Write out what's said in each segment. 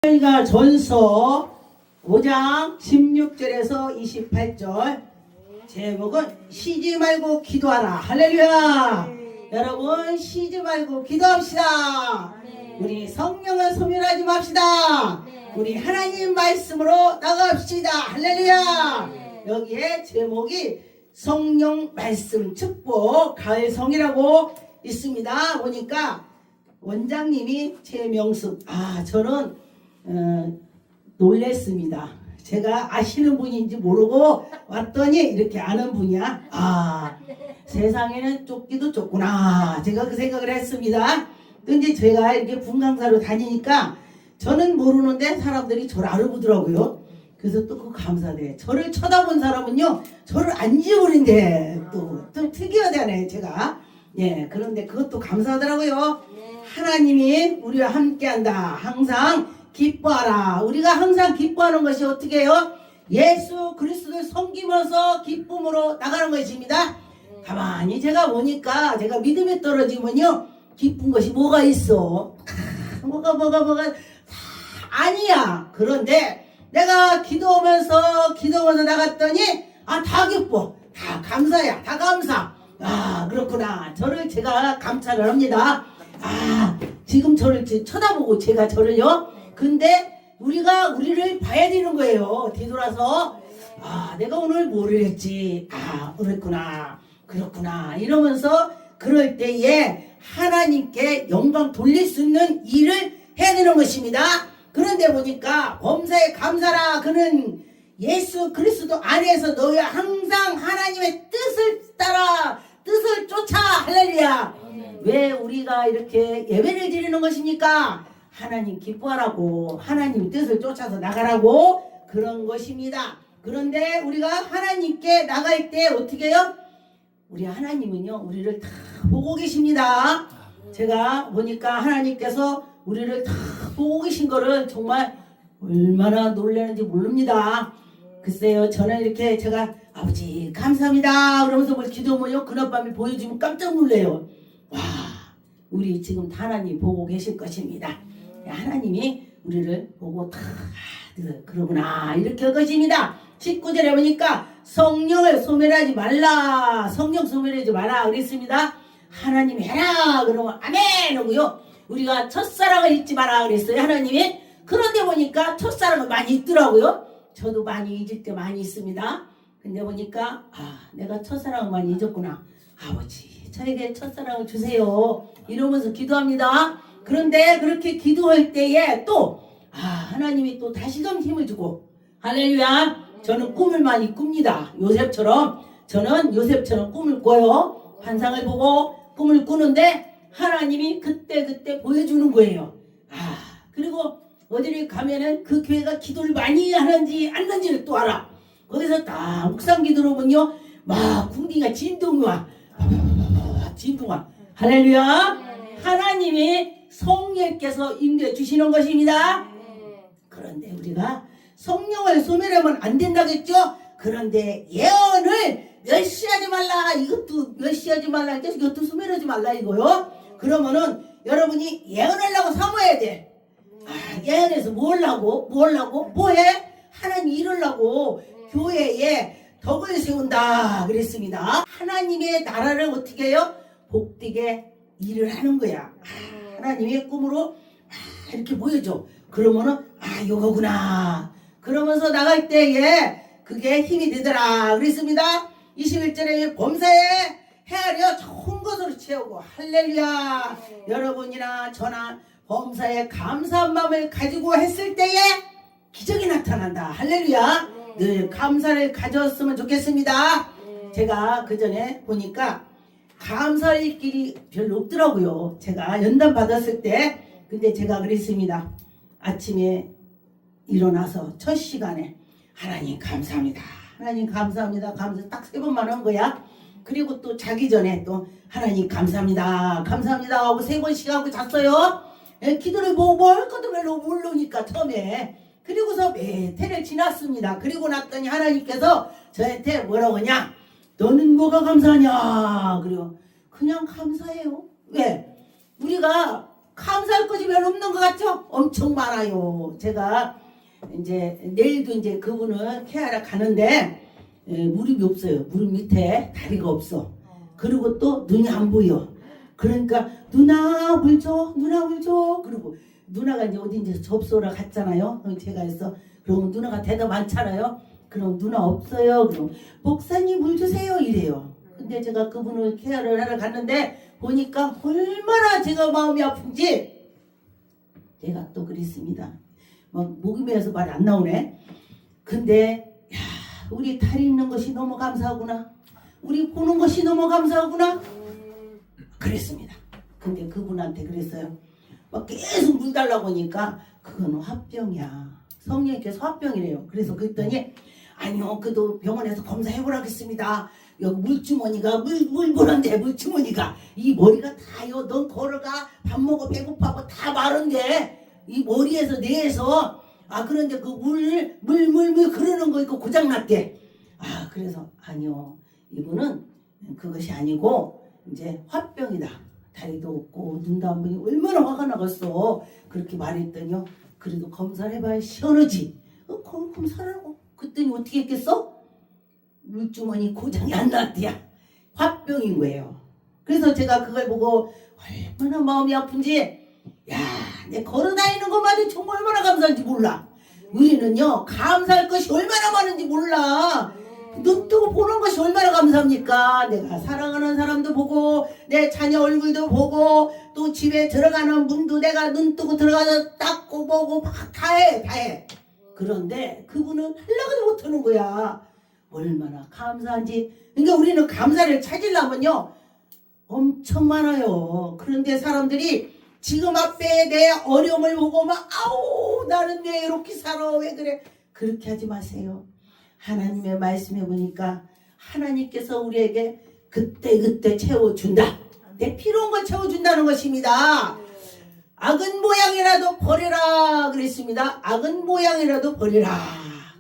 저희가 전서 5장 16절에서 28절 제목은 쉬지 말고 기도하라. 할렐루야. 여러분 쉬지 말고 기도합시다. 우리 성령을 소멸하지 맙시다. 우리 하나님 말씀으로 나갑시다. 할렐루야. 여기에 제목이 성령 말씀 축복 가을성이라고 있습니다. 보니까 원장님이 제 명숙 저는 놀랬습니다. 제가 아시는 분인지 모르고 왔더니 이렇게 아는 분이야. 세상에는 쫓기도 쫓구나. 제가 그 생각을 했습니다. 근데 제가 이렇게 분강사로 다니니까 저는 모르는데 사람들이 저를 알아보더라고요. 그래서 또 그 감사돼. 저를 쳐다본 사람은요, 저를 안 지우는데 또 좀 특이하다네, 제가. 예, 그런데 그것도 감사하더라고요. 하나님이 우리와 함께한다. 항상 기뻐하라. 우리가 항상 기뻐하는 것이 어떻게 해요? 예수 그리스도를 섬기면서 기쁨으로 나가는 것입니다. 가만히 제가 보니까 제가 믿음에 떨어지면요, 기쁜 것이 뭐가 있어? 뭐가 아니야. 그런데 내가 기도하면서 나갔더니 다 기뻐. 다 감사야. 다 감사. 그렇구나. 저를 제가 감사를 합니다. 지금 저를 쳐다보고 제가 저를요. 근데 우리가 우리를 봐야 되는 거예요. 뒤돌아서 내가 오늘 뭐를 했지. 그랬구나. 그렇구나. 이러면서 그럴 때에 하나님께 영광 돌릴 수 있는 일을 해야 되는 것입니다. 그런데 보니까 범사에 감사라. 그는 예수 그리스도 안에서 너희가 항상 하나님의 뜻을 따라 뜻을 쫓아. 할렐루야. 왜 우리가 이렇게 예배를 드리는 것입니까? 하나님 기뻐하라고, 하나님 뜻을 쫓아서 나가라고 그런 것입니다. 그런데 우리가 하나님께 나갈 때 어떻게 해요? 우리 하나님은요, 우리를 다 보고 계십니다. 제가 보니까 하나님께서 우리를 다 보고 계신 거를 정말 얼마나 놀라는지 모릅니다. 글쎄요, 저는 이렇게 제가 아버지 감사합니다 그러면서 뭘 기도하면요, 그날 밤에 보여주면 깜짝 놀래요. 우리 지금 하나님 보고 계실 것입니다. 하나님이 우리를 보고 다 그러구나 이렇게 할 것입니다. 19절에 보니까 성령을 소멸하지 말라. 성령 소멸하지 마라 그랬습니다. 하나님이 해라 그러면 아멘 하고요. 우리가 첫사랑을 잊지 마라 그랬어요, 하나님이. 그런데 보니까 첫사랑을 많이 잊더라고요. 저도 많이 잊을 때 많이 있습니다. 근데 보니까 내가 첫사랑을 많이 잊었구나. 아버지 저에게 첫사랑을 주세요 이러면서 기도합니다. 그런데 그렇게 기도할 때에 또 하나님이 또 다시금 힘을 주고, 할렐루야. 저는 꿈을 많이 꿉니다. 저는 요셉처럼 꿈을 꿔요. 환상을 보고 꿈을 꾸는데 하나님이 그때 보여주는 거예요. 그리고 어디를 가면은 그 교회가 기도를 많이 하는지 안 하는지를 또 알아. 거기서 딱 묵상 기도로 보면요, 막 궁디가 진동와 할렐루야. 하나님이 성령께서 인도해 주시는 것입니다. 그런데 우리가 성령을 소멸하면 안 된다겠죠. 그런데 예언을 멸시하지 말라. 이것도 멸시하지 말라. 이것도 소멸하지 말라 이거요. 그러면은 여러분이 예언하려고 사모해야 돼. 예언해서 뭐해? 하나님 이루려고 교회에 덕을 세운다 그랬습니다. 하나님의 나라를 어떻게 해요? 복되게 일을 하는 거야. 하나님의 꿈으로 이렇게 보여줘. 그러면은 요거구나. 그러면서 나갈 때에 그게 힘이 되더라 그랬습니다. 21절에 범사에 헤아려 좋은 것으로 채우고, 할렐루야. 여러분이나 저나 범사에 감사한 마음을 가지고 했을 때에 기적이 나타난다. 할렐루야. 늘 감사를 가졌으면 좋겠습니다. 제가 그 전에 보니까 감사할 길이 별로 없더라고요. 제가 연단 받았을 때. 근데 제가 그랬습니다. 아침에 일어나서 첫 시간에 하나님 감사합니다. 하나님 감사합니다. 감사 딱 3번만 한 거야. 그리고 또 자기 전에 또 하나님 감사합니다. 감사합니다 하고 3번씩 하고 잤어요. 기도를 뭐 할 것도 별로 모르니까 처음에. 그리고서 몇 해를 지났습니다. 그리고 났더니 하나님께서 저한테 뭐라고 하냐, 너는 뭐가 감사하냐. 그리고 그냥 감사해요. 왜? 우리가 감사할 것이 별로 없는 것 같죠? 엄청 많아요. 제가 이제 내일도 이제 그분을 케어하러 가는데 무릎이 없어요. 무릎 밑에 다리가 없어. 그리고 또 눈이 안 보여. 그러니까 누나 물 줘, 누나 물 줘. 그리고 누나가 이제 어딘지 접수하러 갔잖아요. 그럼 제가 해서 그럼 누나가 대답 많잖아요. 그럼 누나 없어요. 그럼 목사님 물 주세요 이래요. 근데 제가 그분을 케어를 하러 갔는데 보니까 얼마나 제가 마음이 아픈지 제가 또 그랬습니다. 막 목이 메어서 말이 안 나오네. 근데 야, 우리 다리 있는 것이 너무 감사하구나. 우리 보는 것이 너무 감사하구나. 그랬습니다. 근데 그분한테 그랬어요. 막 계속 물 달라고 하니까 그건 화병이야. 성령께서 화병이래요. 그래서 그랬더니 아니요, 그래도 병원에서 검사해보라겠습니다. 여기 물주머니가 물 보는데 물주머니가 이 머리가 다요. 넌 걸어가 밥 먹어 배고파고 다 마른데 이 머리에서 뇌에서 그런데 그 물 그러는 거 있고 고장났대. 그래서 아니요, 이분은 그것이 아니고 이제 화병이다. 다리도 없고 눈도 안 보니 얼마나 화가 나겠어. 그렇게 말했더니요, 그래도 검사를 해봐야 시원하지. 검사라고 그랬더니 어떻게 했겠어? 물주머니 고장이 안 났대야. 화병인 거예요. 그래서 제가 그걸 보고 얼마나 마음이 아픈지, 야, 내 걸어다니는 것만이 정말 얼마나 감사한지 몰라. 우리는요, 감사할 것이 얼마나 많은지 몰라. 눈 뜨고 보는 것이 얼마나 감사합니까? 내가 사랑하는 사람도 보고 내 자녀 얼굴도 보고 또 집에 들어가는 문도 내가 눈 뜨고 들어가서 닦고 보고 막 다 해. 그런데 그분은 하려고도 못하는 거야. 얼마나 감사한지. 그러니까 우리는 감사를 찾으려면요 엄청 많아요. 그런데 사람들이 지금 앞에 내 어려움을 보고 막 아우 나는 왜 이렇게 살아, 왜 그래. 그렇게 하지 마세요. 하나님의 말씀해 보니까 하나님께서 우리에게 그때 채워준다. 내 필요한 걸 채워준다는 것입니다. 악은 모양이라도 버려라 그랬습니다. 악은 모양이라도 버려라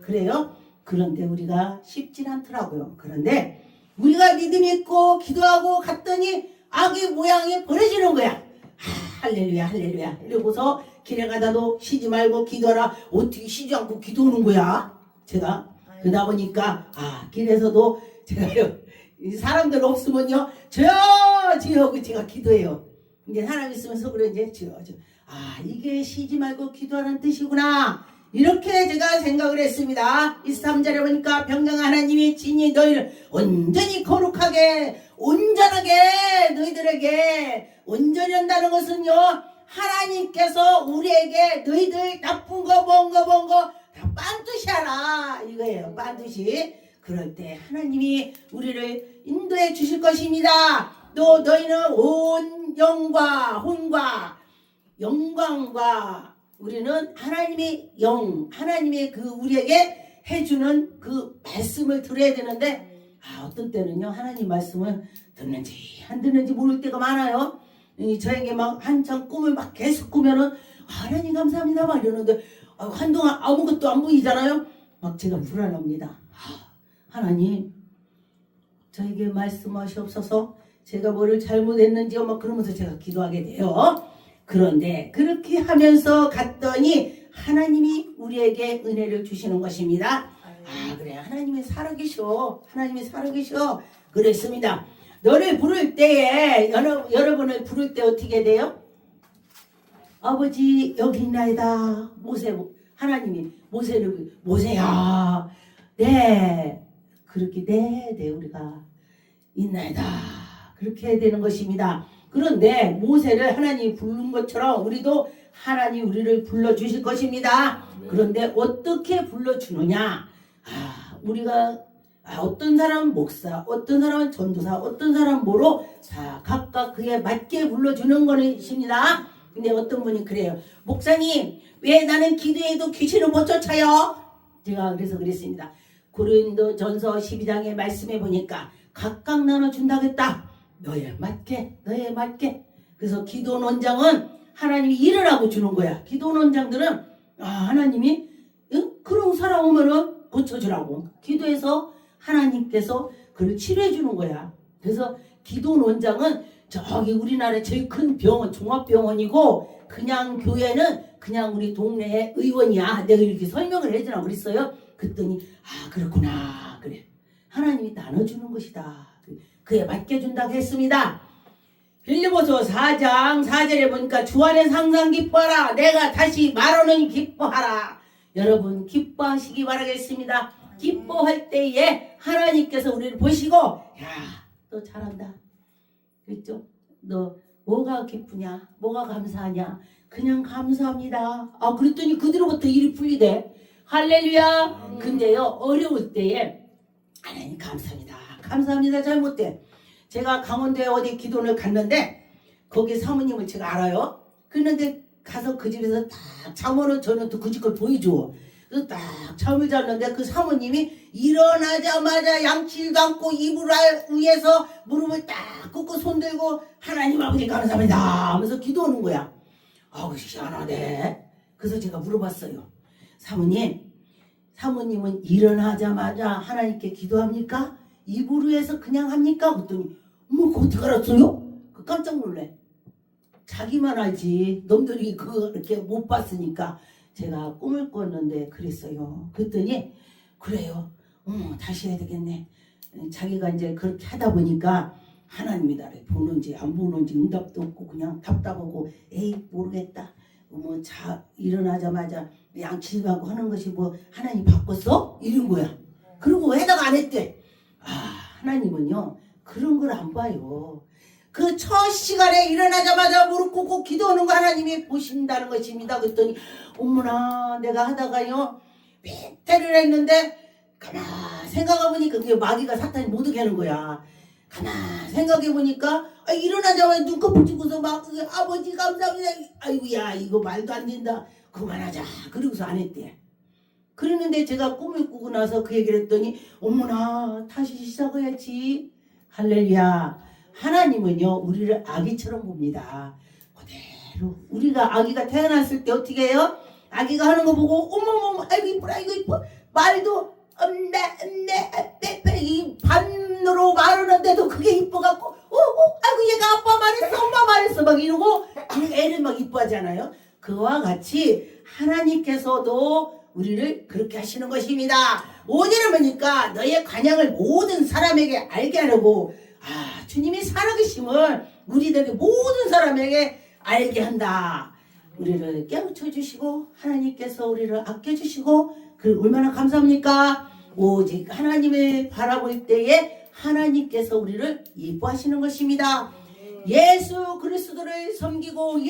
그래요. 그런데 우리가 쉽진 않더라고요. 그런데 우리가 믿음 있고 기도하고 갔더니 악의 모양이 버려지는 거야. 할렐루야 할렐루야 이러고서 길에 가다도 쉬지 말고 기도하라. 어떻게 쉬지 않고 기도하는 거야. 제가 그러다 보니까 길에서도 제가요 사람들 없으면요 저요 그 제가 기도해요. 이제 사람 있으면 속으로 이제 저요. 이게 쉬지 말고 기도하는 뜻이구나. 이렇게 제가 생각을 했습니다. 23절에 보니까 병강한 하나님이 친히 너희를 온전히 거룩하게 온전하게 너희들에게 온전히 한다는 것은요 하나님께서 우리에게 너희들 나쁜 거 본 거 다 반드시 하라 이거예요. 반드시. 그럴 때 하나님이 우리를 인도해 주실 것입니다. 또 너희는 온 영과 혼과 영광과 우리는 하나님의 하나님의 그 우리에게 해주는 그 말씀을 들어야 되는데 어떤 때는요 하나님 말씀을 듣는지 안 듣는지 모를 때가 많아요. 저에게 막 한참 꿈을 막 계속 꾸면은 하나님 감사합니다 막 이러는데 한동안 아무것도 안 보이잖아요. 막 제가 불안합니다. 하나님 저에게 말씀하시옵소서. 제가 뭐를 잘못했는지요 막 그러면서 제가 기도하게 돼요. 그런데 그렇게 하면서 갔더니 하나님이 우리에게 은혜를 주시는 것입니다. 그래 하나님이 살아계셔. 하나님이 살아계셔. 그랬습니다. 너를 부를 때에 여러분을 부를 때 어떻게 돼요? 아버지 여기 있나이다. 하나님이 모세야 네 그렇게 네 우리가 있나이다 그렇게 해야 되는 것입니다. 그런데 모세를 하나님이 부른 것처럼 우리도 하나님 우리를 불러주실 것입니다. 그런데 어떻게 불러주느냐. 우리가 어떤 사람은 목사, 어떤 사람은 전도사, 어떤 사람은 뭐로 각각 그에 맞게 불러주는 것입니다. 근데 어떤 분이 그래요. 목사님 왜 나는 기도해도 귀신을 못 쫓아요? 제가 그래서 그랬습니다. 고린도전서 12장의 말씀해 보니까 각각 나눠준다겠다. 너에 맞게. 그래서 기도원장은 하나님이 일을 하고 주는 거야. 기도원장들은 하나님이 그런 사람 오면은 고쳐주라고 기도해서 하나님께서 그를 치료해 주는 거야. 그래서 기도원장은 저기 우리나라 제일 큰 병원 종합병원이고 그냥 교회는 그냥 우리 동네 의원이야. 내가 이렇게 설명을 해주라고 그랬어요. 그랬더니 아 그렇구나 그래. 하나님이 나눠주는 것이다. 그에 맡겨준다고 했습니다. 빌립보서 4장 4절에 보니까 주 안에서 항상 기뻐하라. 내가 다시 말하노니 기뻐하라. 여러분 기뻐하시기 바라겠습니다. 기뻐할 때에 하나님께서 우리를 보시고 야 너 잘한다. 그렇죠? 너 뭐가 기쁘냐? 뭐가 감사하냐? 그냥 감사합니다. 아 그랬더니 그 뒤로부터 일이 풀리대. 할렐루야. 근데요 어려울 때에 하나님 감사합니다. 감사합니다. 잘 못돼. 제가 강원도에 어디 기도를 갔는데 거기 사모님을 제가 알아요. 그런데 가서 그 집에서 딱 잠을 저는 또 그 집 걸 보여줘. 그래서 딱 잠을 잤는데 그 사모님이 일어나자마자 양치를 감고 이불 위에서 무릎을 딱 꿇고 손 들고 하나님 아버지 감사합니다 하면서 기도하는 거야. 아우 희한하네. 그래서 제가 물어봤어요. 사모님은 일어나자마자 하나님께 기도합니까? 이불 위에서 그냥 합니까? 그랬더니 그거 어떻게 알았어요? 깜짝 놀래. 자기만 알지 놈들이 그거 이렇게 못 봤으니까 제가 꿈을 꿨는데 그랬어요. 그랬더니 그래요. 다시 해야 되겠네. 자기가 이제 그렇게 하다 보니까 하나님이 나를 보는지 안 보는지 응답도 없고 그냥 답답하고 에이 모르겠다. 일어나자마자 양치하고 하는 것이 뭐 하나님 바꿨어? 이런 거야. 그리고 해다가 안 했대. 아 하나님은요 그런 걸 안 봐요. 그 첫 시간에 일어나자마자 무릎 꿇고 기도하는 거 하나님이 보신다는 것입니다. 그랬더니 어머나 내가 하다가요 밑에를 했는데 가만 생각해보니까 그게 마귀가 사탄이 못 오게 하는 거야. 가만 생각해보니까 일어나자마자 눈꺼풀 찍고서 막 아버지 감사합니다. 아이고야 이거 말도 안 된다. 그만하자. 그러고서 안 했대. 그랬는데 제가 꿈을 꾸고 나서 그 얘기를 했더니 어머나 다시 시작해야지. 할렐루야. 하나님은요 우리를 아기처럼 봅니다. 그대로 우리가 아기가 태어났을 때 어떻게 해요? 아기가 하는 거 보고 어머머머 아이고 이쁘라 아이고 이뻐 말도 이 반으로 말하는데도 그게 이뻐갖고 아이고 얘가 아빠 말했어 엄마 말했어 막 이러고 애를 막 이뻐하잖아요. 그와 같이 하나님께서도 우리를 그렇게 하시는 것입니다. 5절을 보니까 너의 관양을 모든 사람에게 알게 하려고 주님이 살아계심을 우리들이 모든 사람에게 알게 한다. 우리를 깨우쳐 주시고 하나님께서 우리를 아껴주시고 얼마나 감사합니까? 오직 하나님을 바라볼 때에 하나님께서 우리를 이뻐하시는 것입니다. 예수 그리스도를 섬기고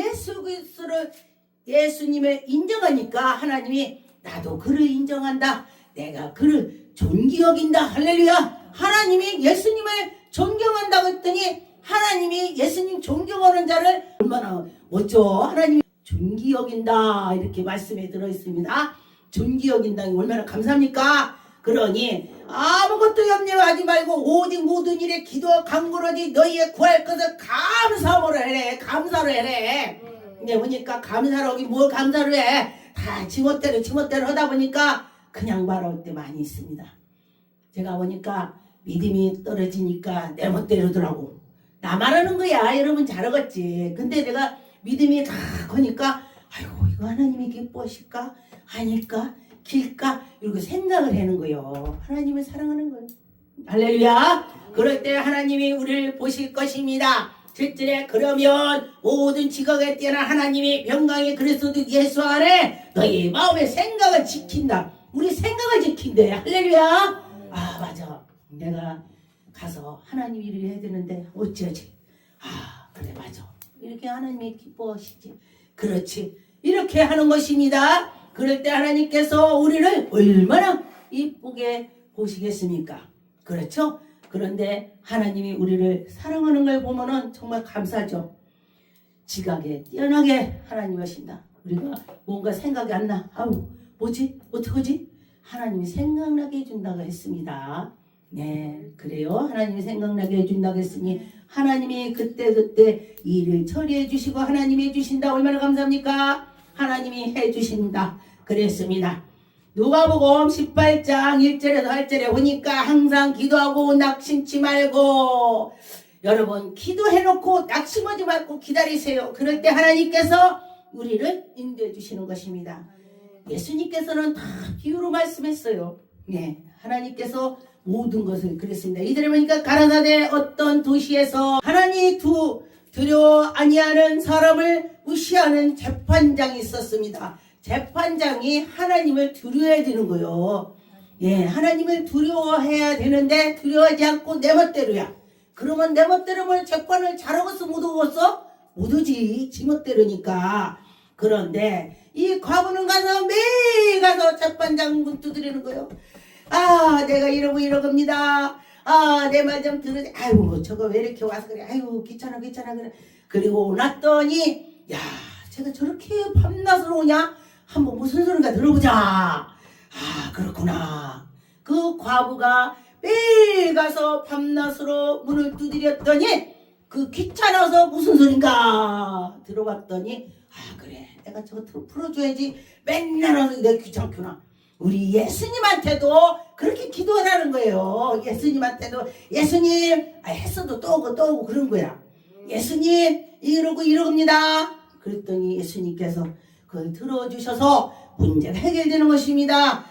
예수님을 인정하니까 하나님이 나도 그를 인정한다. 내가 그를 존귀 여긴다. 할렐루야. 하나님이 예수님을 존경한다고 했더니 하나님이 예수님 존경하는 자를 얼마나 멋져. 하나님이 존귀 여긴다 이렇게 말씀에 들어있습니다. 존귀 여긴다 얼마나 감사합니까? 그러니 아무것도 염려하지 말고 오직 모든 일에 기도와 간구로지 너희의 구할 것을 감사로 해래. 감사로 해래. 근데 보니까 감사로 하기 뭘 감사로 해. 다 지멋대로 하다 보니까 그냥 말할 때 많이 있습니다. 제가 보니까 믿음이 떨어지니까 내 멋대로더라고. 나 말하는 거야. 여러분 잘하겠지. 근데 내가 믿음이 다 거니까 아이고 이거 하나님이 기뻐하실까? 아닐까? 길까? 이렇게 생각을 하는 거예요. 하나님을 사랑하는 거예요. 할렐루야. 그럴 때 하나님이 우리를 보실 것입니다. 7절에 그러면 모든 지각에 뛰어난 하나님이 평강의 그리스도 예수 안에 너희 마음의 생각을 지킨다. 우리 생각을 지킨대. 할렐루야. 맞아. 내가 가서 하나님 일을 해야 되는데 어찌하지? 그래 맞아. 이렇게 하나님이 기뻐하시지. 그렇지. 이렇게 하는 것입니다. 그럴 때 하나님께서 우리를 얼마나 이쁘게 보시겠습니까? 그렇죠? 그런데 하나님이 우리를 사랑하는 걸 보면은 정말 감사하죠. 지각에 뛰어나게 하나님이 하신다. 우리가 뭔가 생각이 안 나. 뭐지? 어떡하지? 하나님이 생각나게 해준다고 했습니다. 네, 그래요. 하나님이 생각나게 해준다고 했으니 하나님이 그때 일을 처리해 주시고 하나님이 해주신다. 얼마나 감사합니까? 하나님이 해주신다. 그랬습니다. 누가복음 18장 1절에서 8절에 보니까 항상 기도하고 낙심치 말고 여러분 기도해놓고 낙심하지 말고 기다리세요. 그럴 때 하나님께서 우리를 인도해 주시는 것입니다. 예수님께서는 다 비유로 말씀했어요. 네, 하나님께서 모든 것을 그랬습니다. 이들에 보니까 가라사대 어떤 도시에서 하나님 두려워 아니하는 사람을 무시하는 재판장이 있었습니다. 재판장이 하나님을 두려워해야 되는 거예요. 예, 하나님을 두려워해야 되는데 두려워하지 않고 내 멋대로야. 그러면 내 멋대로 뭐 재판을 잘하겠어 못하겠어? 못하지, 지 멋대로니까. 그런데 이 과부는 가서 매일 가서 재판장 문 두드리는 거예요. 아, 내가 이러겁니다. 아, 내 말 좀 들으지. 아이고, 저거 왜 이렇게 와서 그래. 아이고, 귀찮아 그래. 그리고 났더니 야, 제가 저렇게 밤낮으로 오냐? 한번 무슨 소린가 들어보자. 아, 그렇구나. 그 과부가 매일 가서 밤낮으로 문을 두드렸더니 그 귀찮아서 무슨 소린가 들어봤더니 아, 그래, 내가 저거 풀어줘야지. 맨날 와서 내가 귀찮구나. 우리 예수님한테도 그렇게 기도하라는 거예요. 예수님한테도 예수님 했어도 또 오고 그런 거야. 예수님 이러고입니다. 그랬더니 예수님께서 그걸 들어주셔서 문제가 해결되는 것입니다.